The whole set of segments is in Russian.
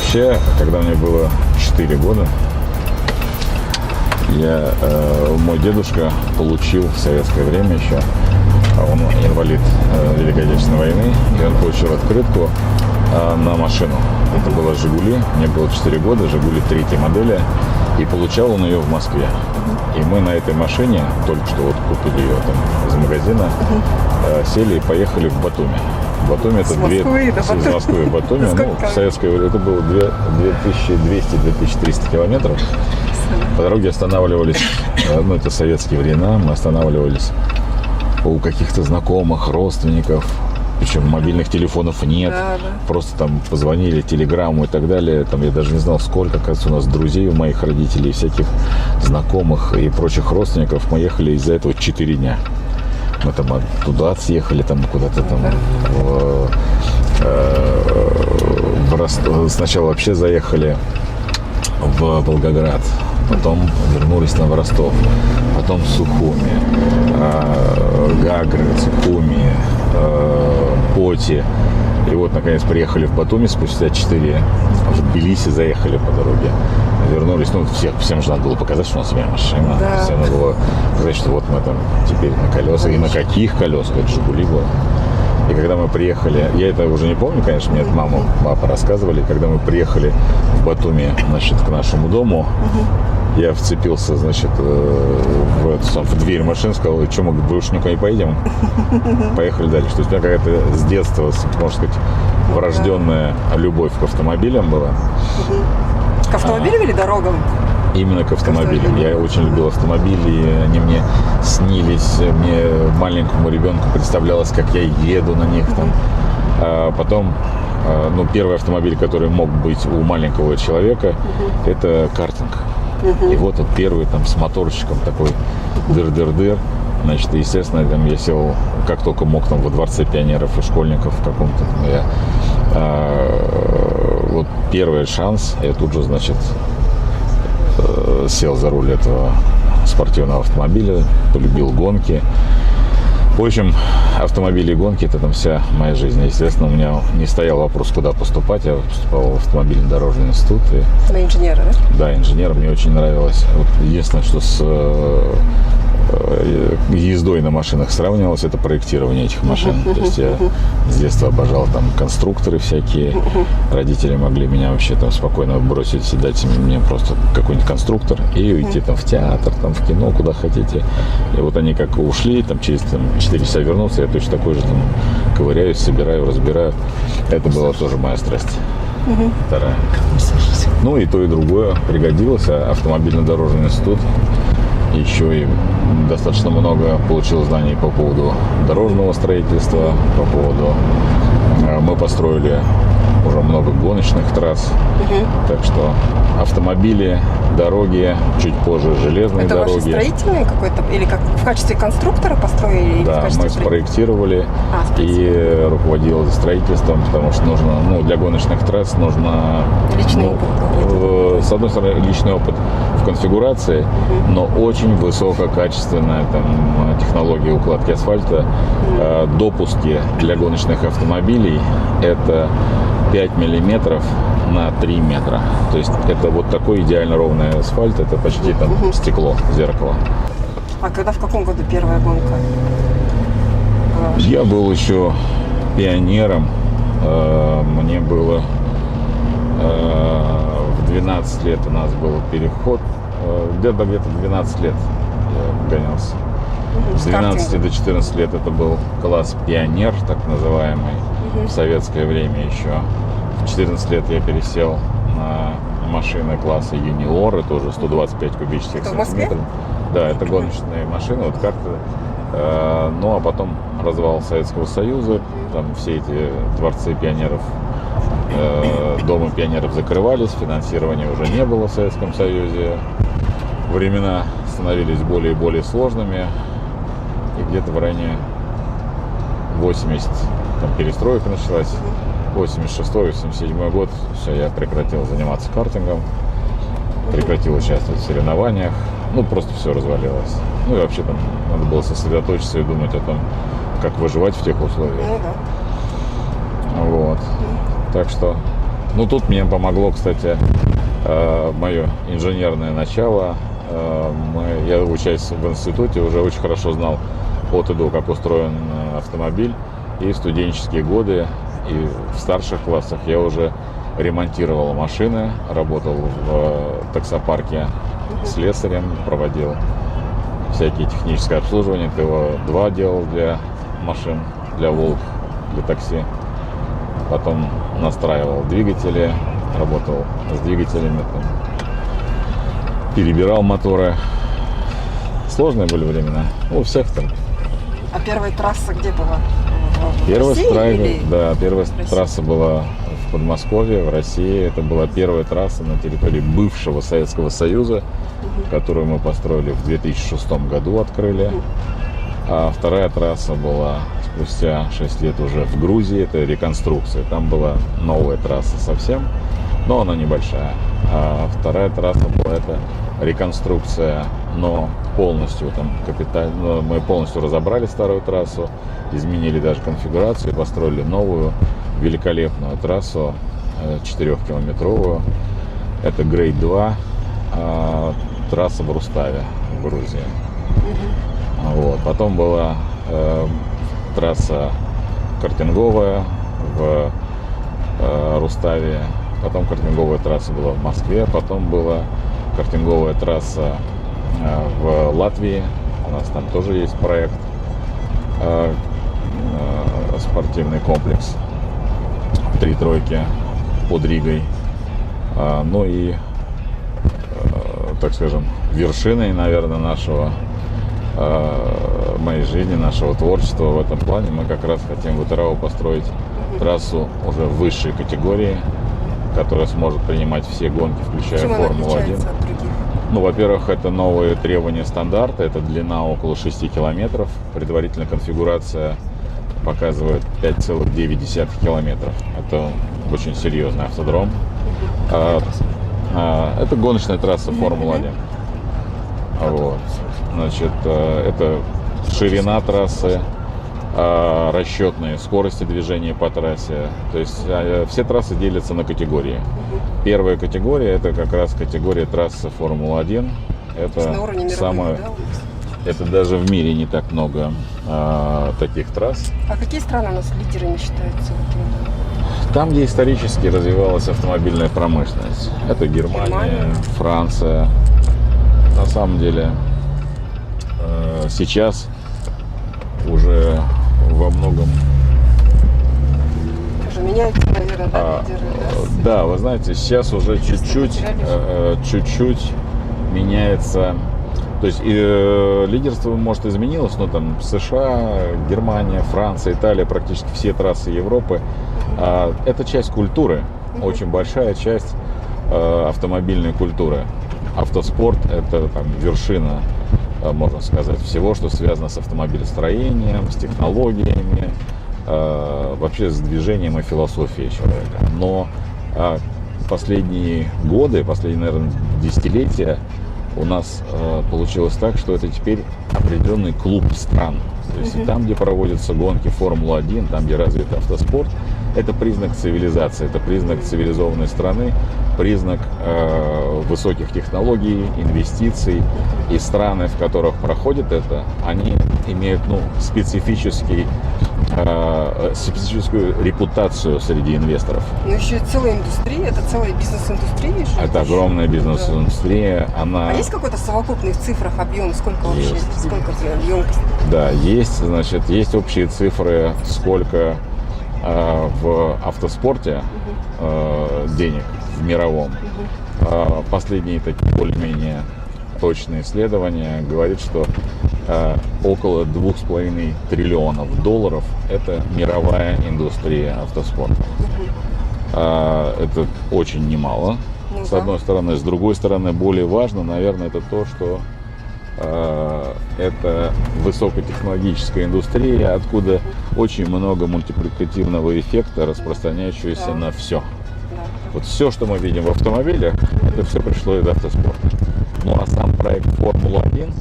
Вообще, когда мне было 4 года, мой дедушка получил в советское время еще, он инвалид Великой Отечественной войны, и он получил открытку на машину. Это была «Жигули», мне было 4 года, «Жигули» 3-й модели, и получал он ее в Москве. И мы на этой машине, только что вот купили ее там из магазина, сели и поехали в Батуми. Батуми это из Москвы в Батуми. Ну, в советское время это было 2200-2300 километров. По дороге останавливались, ну это советские времена, мы останавливались у каких-то знакомых, родственников. Причем мобильных телефонов нет, просто там позвонили, телеграмму и так далее. Там я даже не знал, сколько, оказывается, у нас друзей, у моих родителей, всяких знакомых и прочих родственников. Мы ехали из-за этого 4 дня. Мы там туда съехали, там куда-то там в Ростов. Сначала вообще заехали в Волгоград, потом вернулись на Ростов, потом Сухуми, Гагры, Сухуми, Поти. И вот, наконец, приехали в Батуми спустя 4. В Тбилиси заехали по дороге. Вернулись. Ну, всем же надо было показать, что у нас своя машина. Да. Всем надо было сказать, что вот мы там теперь на колесах. И на каких колесах? Это «Жигули» было. И когда мы приехали, я это уже не помню, конечно, мне это папа рассказывали. Когда мы приехали в Батуми, значит, к нашему дому, я вцепился, значит, в дверь машины, сказал, что мы больше никуда не поедем. Поехали дальше. То есть у меня какая-то с детства, можно сказать, врожденная любовь к автомобилям была. К автомобилям или дорогам? Именно к автомобилям. Я очень любил автомобили, они мне снились, мне маленькому ребенку представлялось, как я еду на них там. А потом, ну, первый автомобиль, который мог быть у маленького человека, это картинг. И вот он первый там с моторчиком такой дыр-дыр-дыр. Значит, естественно, там я сел, как только мог, там во Дворце пионеров и школьников в каком-то там, вот первый шанс, я тут же, значит, сел за руль этого спортивного автомобиля, полюбил гонки. В общем, автомобили и гонки – это там вся моя жизнь. Естественно, у меня не стоял вопрос, куда поступать. Я поступал в автомобильный дорожный институт. На инженера, да? Да, инженер. Мне очень нравилось. Вот единственное, что с ездой на машинах сравнивалось, это проектирование этих машин. То есть я с детства обожал там конструкторы всякие. Родители могли меня вообще там спокойно бросить и дать мне просто какой-нибудь конструктор и уйти там в театр, там в кино, куда хотите. И вот они как ушли, там через 4 часа вернуться, я точно такой же там ковыряюсь, собираю, разбираю. Это была тоже моя страсть. Вторая. Ну и то, и другое пригодилось. Автомобильно-дорожный институт. Еще и достаточно много получил знаний по поводу дорожного строительства, по поводу... Мы построили уже много гоночных трасс, так что автомобили, дороги, чуть позже железные дороги. Это ваши строительные какой-то, или как в качестве конструктора построили? Да, мы спроектировали и руководил строительством, потому что нужно, ну, для гоночных трасс нужно... Личный опыт. С одной стороны, личный опыт в конфигурации, но очень высококачественная там технология укладки асфальта. Допуски для гоночных автомобилей – это 5 миллиметров на 3 метра. То есть это вот такой идеально ровный асфальт, это почти там стекло, зеркало. А когда, в каком году первая гонка? Я был еще пионером. Мне было в 12 лет у нас был переход. Где-то 12 лет я гонялся. С 12 до 14 лет это был класс пионер, так называемый, в советское время еще. В 14 лет я пересел на машины класса юниор, это уже 125 кубических сантиметров. Да, это гоночные машины, вот как-то. Ну а потом развал Советского Союза, там все эти дворцы пионеров, дома пионеров закрывались, финансирования уже не было в Советском Союзе. Времена становились более и более сложными. И где-то в районе 80 там перестройка началась, 86-87 год, все, я прекратил заниматься картингом, прекратил участвовать в соревнованиях, ну просто все развалилось. Ну и вообще там надо было сосредоточиться и думать о том, как выживать в тех условиях. Вот. Так что Ну, тут мне помогло, кстати, мое инженерное начало. Я, учась в институте, уже очень хорошо знал от и до, как устроен автомобиль. И в студенческие годы, и в старших классах я уже ремонтировал машины, работал в таксопарке слесарем, проводил всякие техническое обслуживание. ТО-2 делал для машин, для «Волг», для такси. Потом настраивал двигатели, работал с двигателями, там, перебирал моторы. Сложные были времена. У всех там. А первая трасса где была? Первая России трасса была в Подмосковье, в России. Это была первая трасса на территории бывшего Советского Союза, которую мы построили в 2006 году, открыли. А вторая трасса была спустя 6 лет уже в Грузии. Это реконструкция. Там была новая трасса совсем, но она небольшая. А вторая трасса была это реконструкция, но полностью там капитально. Мы полностью разобрали старую трассу, изменили даже конфигурацию, построили новую великолепную трассу 4-километровую. Это Грейд 2, трасса в Руставе, в Грузии. Вот. Потом была трасса картинговая в Руставе, потом картинговая трасса была в Москве, потом была картинговая трасса в Латвии. У нас там тоже есть проект, спортивный комплекс 3 тройки под Ригой. Ну и, так скажем, вершиной, наверное, моей жизни, нашего творчества в этом плане мы как раз хотим в ИТРАО построить трассу уже высшей категории, которая сможет принимать все гонки, включая Формулу-1. Ну, во-первых, это новые требования стандарта, это длина около 6 километров, предварительная конфигурация показывает 5,9 километров. Это очень серьезный автодром. Это гоночная трасса Формулы-1. Вот. Значит, это ширина трассы, расчетные скорости движения по трассе. То есть все трассы делятся на категории. Первая категория — это как раз категория трассы Формулы-1. Это самое... Это даже в мире не так много таких трасс. А какие страны у нас лидерами считаются? Там, где исторически развивалась автомобильная промышленность. Это Германия, Франция. На самом деле сейчас уже во многом... Уже меняются, наверное, лидеры, да, вы знаете, сейчас уже чуть-чуть меняется. То есть лидерство, может, изменилось, но там США, Германия, Франция, Италия, практически все трассы Европы. Это часть культуры, очень большая часть автомобильной культуры. Автоспорт – это там вершина, можно сказать, всего, что связано с автомобилестроением, с технологиями, вообще с движением и философией человека. Но последние годы, последние, наверное, десятилетия у нас получилось так, что это теперь определенный клуб стран. То есть там, где проводятся гонки Формулы-1, там, где развит автоспорт, это признак цивилизации, это признак цивилизованной страны, признак высоких технологий, инвестиций. И страны, в которых проходит это, они имеют специфическую репутацию среди инвесторов. Но еще целая индустрия, это целая бизнес-индустрия. Это огромная бизнес-индустрия. А есть какой-то совокупный в цифрах объем, сколько вообще, сколько емкость? Да, есть, значит, есть общие цифры, сколько в автоспорте денег в мировом. Последние такие более-менее точные исследования говорят, что около 2,5 триллионов долларов это мировая индустрия автоспорта. Это очень немало, с одной стороны. С другой стороны, более важно, наверное, это то, что это высокотехнологическая индустрия, откуда очень много мультипликативного эффекта, распространяющегося на все. Вот все, что мы видим в автомобилях, это все пришло из автоспорта. Ну а сам проект Формула-1,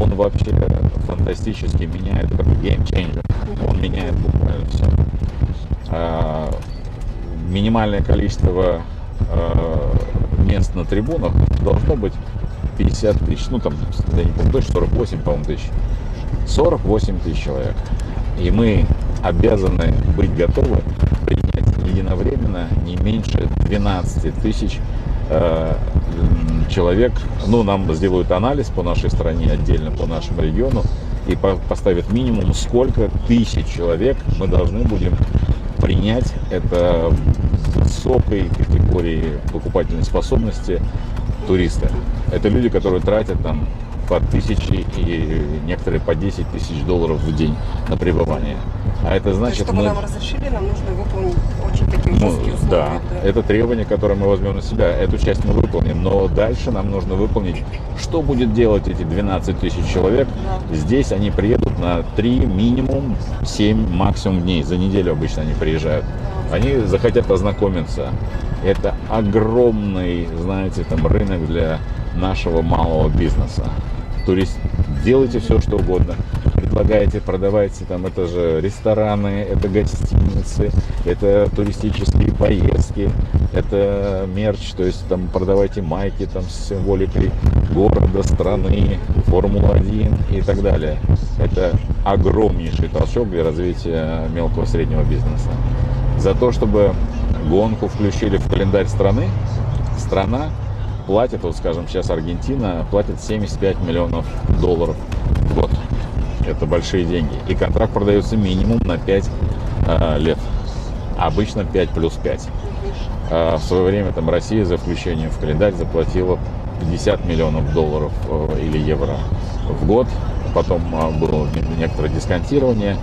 он вообще фантастически меняет, как геймчейнджер. Он меняет буквально все. минимальное количество мест на трибунах должно быть 50 тысяч. Ну, там, я не помню, 48, по-моему, тысяч. 48 тысяч человек. И мы обязаны быть готовы принять единовременно не меньше 12 тысяч человек. Ну, нам сделают анализ по нашей стране, отдельно по нашему региону, и поставят минимум, сколько тысяч человек мы должны будем принять. Это высокой категории покупательной способности туристы. Это люди, которые тратят там по тысячи и некоторые по 10 тысяч долларов в день на пребывание. А это значит, чтобы нам разрешили, нам нужно выполнить очень такие жесткие условия. Да, это требование, которое мы возьмем на себя. Эту часть мы выполним, но дальше нам нужно выполнить, что будет делать эти 12 тысяч человек. Да. Здесь они приедут на 3, минимум 7, максимум дней. За неделю обычно они приезжают. Да. Они захотят ознакомиться. Это огромный, знаете, там рынок для нашего малого бизнеса. Турист, делайте все, что угодно. Предлагайте, продавайте, там, это же рестораны, это гостиницы, это туристические поездки, это мерч, то есть там продавайте майки там с символикой города, страны, Формулы-1 и так далее. Это огромнейший толчок для развития мелкого и среднего бизнеса. За то, чтобы гонку включили в календарь страны, страна платит, вот скажем, сейчас Аргентина платит 75 миллионов долларов в год. Это большие деньги. И контракт продается минимум на 5 лет. Обычно 5 плюс 5. В свое время там Россия за включение в календарь заплатила 50 миллионов долларов или евро в год. Потом было некоторое дисконтирование.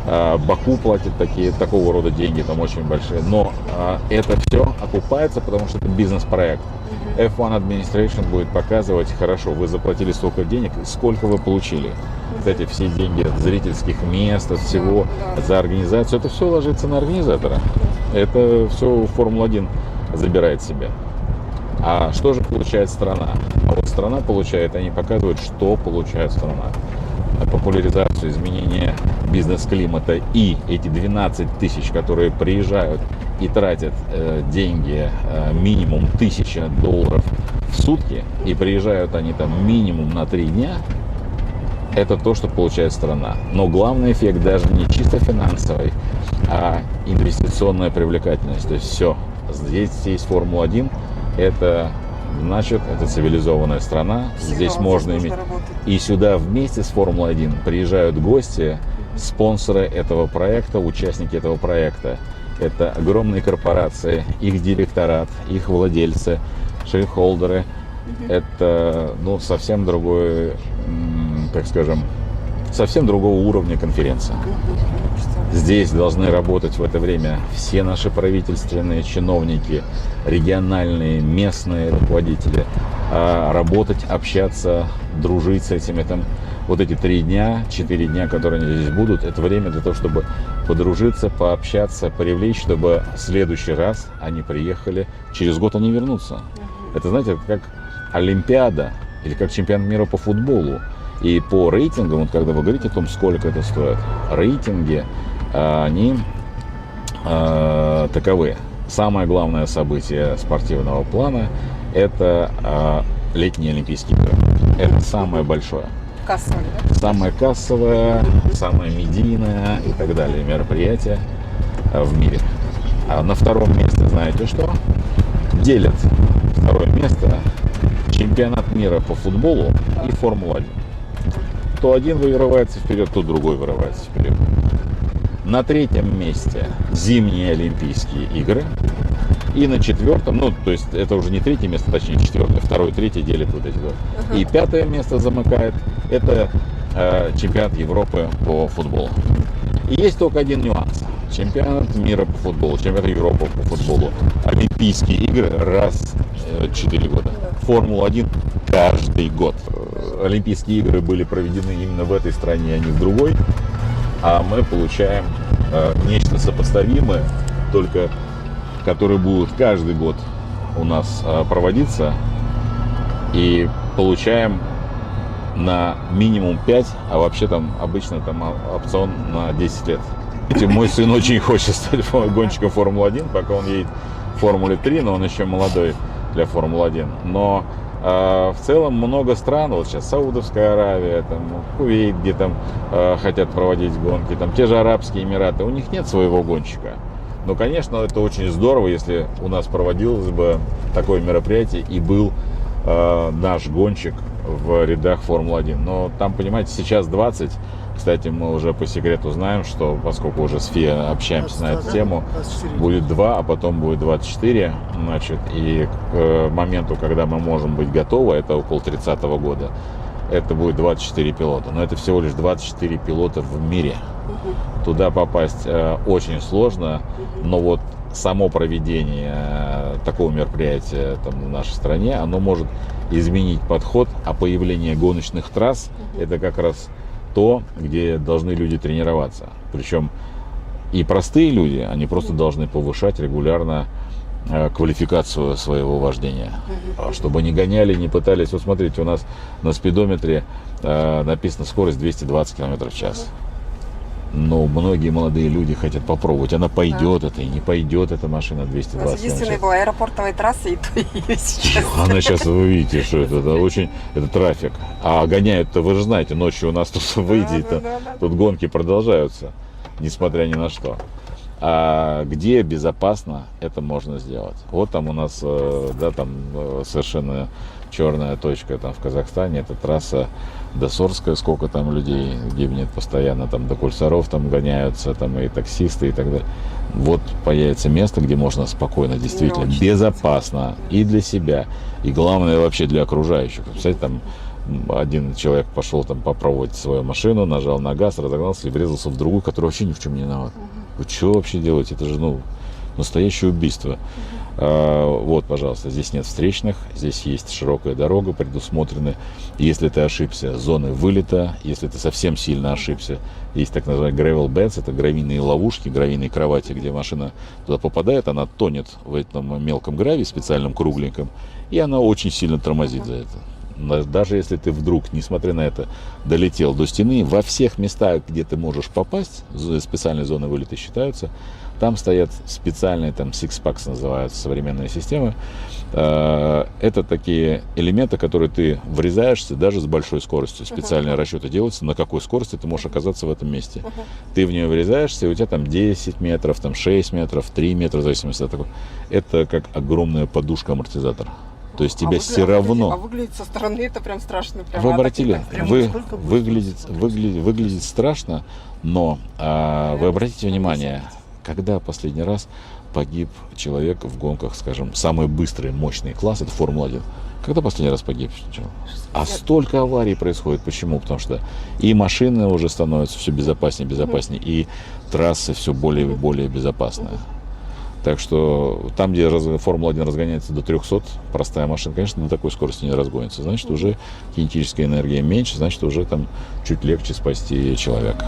Баку платит такого рода деньги, там очень большие. Но это все окупается, потому что это бизнес-проект. F1 Administration будет показывать, хорошо, вы заплатили столько денег, сколько вы получили. Кстати, все деньги от зрительских мест, от всего, за организацию, это все ложится на организатора. Это все Формула-1 забирает себе. А что же получает страна? А вот страна получает, они показывают, что получает страна. Популяризацию, изменение бизнес-климата и эти 12 тысяч, которые приезжают и тратят деньги минимум 1000 долларов в сутки, и приезжают они там минимум на 3 дня, это то, что получает страна. Но главный эффект даже не чисто финансовый, а инвестиционная привлекательность. То есть все, здесь есть Формула-1, это значит, это цивилизованная страна, здесь можно иметь. И сюда вместе с Формулой-1 приезжают гости, спонсоры этого проекта, участники этого проекта. Это огромные корпорации, их директорат, их владельцы, шейрхолдеры. Это, ну, совсем другой, так скажем, совсем другого уровня конференция. Здесь должны работать в это время все наши правительственные чиновники, региональные, местные руководители. Работать, общаться, дружить с этими там. Вот эти 3 дня, 4 дня, которые они здесь будут, это время для того, чтобы подружиться, пообщаться, привлечь, чтобы в следующий раз они приехали, через год они вернутся. Это, знаете, как Олимпиада или как чемпионат мира по футболу. И по рейтингам, вот когда вы говорите о том, сколько это стоит, рейтинги, они таковы. Самое главное событие спортивного плана – это летние Олимпийские игры. Это самое большое. Кассовое, да? Самое кассовое, самое медийное и так далее мероприятие в мире. А на втором месте, знаете что? Делят второе место чемпионат мира по футболу и Формула-1. То один вырывается вперед, то другой вырывается вперед. На 3-м месте зимние Олимпийские игры. И на 4-м, ну, то есть это уже не 3-е место, точнее 4-е, 2-е, 3-е делят вот эти два. И 5-е место замыкает, это чемпионат Европы по футболу. И есть только один нюанс. Чемпионат мира по футболу, чемпионат Европы по футболу, Олимпийские игры раз в 4 года. Формула-1 каждый год. Олимпийские игры были проведены именно в этой стране, а не в другой. А мы получаем нечто сопоставимое, только которые будут каждый год у нас проводиться, и получаем на минимум 5, а вообще там обычно там опцион на 10 лет. Мой сын очень хочет стать гонщиком Формулы-1, пока он едет в Формуле 3, но он еще молодой для Формулы-1. Но в целом много стран, вот сейчас Саудовская Аравия, там, Кувейт, где там хотят проводить гонки, там те же Арабские Эмираты, у них нет своего гонщика. Но, конечно, это очень здорово, если у нас проводилось бы такое мероприятие и был наш гонщик в рядах Формулы-1. Но там, понимаете, сейчас 20. Кстати, мы уже по секрету знаем, что поскольку уже с ФИА общаемся на эту тему, будет 2, а потом будет 24. Значит, и к моменту, когда мы можем быть готовы, это около 30-го года, это будет 24 пилота. Но это всего лишь 24 пилота в мире. Туда попасть очень сложно, но вот само проведение такого мероприятия там, в нашей стране, оно может изменить подход, а появление гоночных трасс – это как раз то, где должны люди тренироваться. Причем и простые люди, они просто должны повышать регулярно квалификацию своего вождения, чтобы не гоняли, не пытались. Вот смотрите, у нас на спидометре написана скорость 220 км в час. Но многие молодые люди хотят попробовать. Она пойдет это и не пойдет эта машина 220 км в час. Единственная была аэропортовая трасса, и то ее сейчас. Она сейчас, вы видите, что это трафик. А гоняют-то, вы же знаете, ночью у нас тут выйдет, тут гонки продолжаются, несмотря ни на что. А где безопасно это можно сделать? Вот там у нас, да, там совершенно черная точка там в Казахстане, это трасса Досорская, сколько там людей гибнет постоянно, там до Кульсаров там гоняются, там и таксисты и так далее. Вот появится место, где можно спокойно, действительно, безопасно и для себя, и главное вообще для окружающих. Представляете, там один человек пошел там попробовать свою машину, нажал на газ, разогнался и врезался в другую, которая вообще ни в чем не виновата. Вы что вообще делаете? Это же, настоящее убийство. Вот, пожалуйста, здесь нет встречных, здесь есть широкая дорога, предусмотрены. Если ты ошибся, зоны вылета. Если ты совсем сильно ошибся, есть так называемые gravel beds, это гравийные ловушки, гравийные кровати, где машина туда попадает, она тонет в этом мелком гравии, специальном кругленьком, и она очень сильно тормозит за это. Даже если ты вдруг, несмотря на это, долетел до стены, во всех местах, где ты можешь попасть, специальные зоны вылета считаются, там стоят специальные, там Six-Packs называются, современные системы. Это такие элементы, которые ты врезаешься даже с большой скоростью. Специальные расчеты делаются, на какой скорости ты можешь оказаться в этом месте. Ты в нее врезаешься, и у тебя там 10 метров, там 6 метров, 3 метра, в зависимости от того. Это как огромная подушка-амортизатор. То есть тебя все равно... А выглядит со стороны это прям страшно. Вы обратили, выглядит страшно, но вы обратите внимание, когда последний раз погиб человек в гонках, скажем, самый быстрый, мощный класс, это Формула-1. Когда последний раз погиб? А столько аварий происходит. Почему? Потому что и машины уже становятся все безопаснее, и трассы все более и более безопасные. Так что там, где Формула-1 разгоняется до 300, простая машина, конечно, до такой скорости не разгонится. Значит, уже кинетическая энергия меньше, значит, уже там чуть легче спасти человека.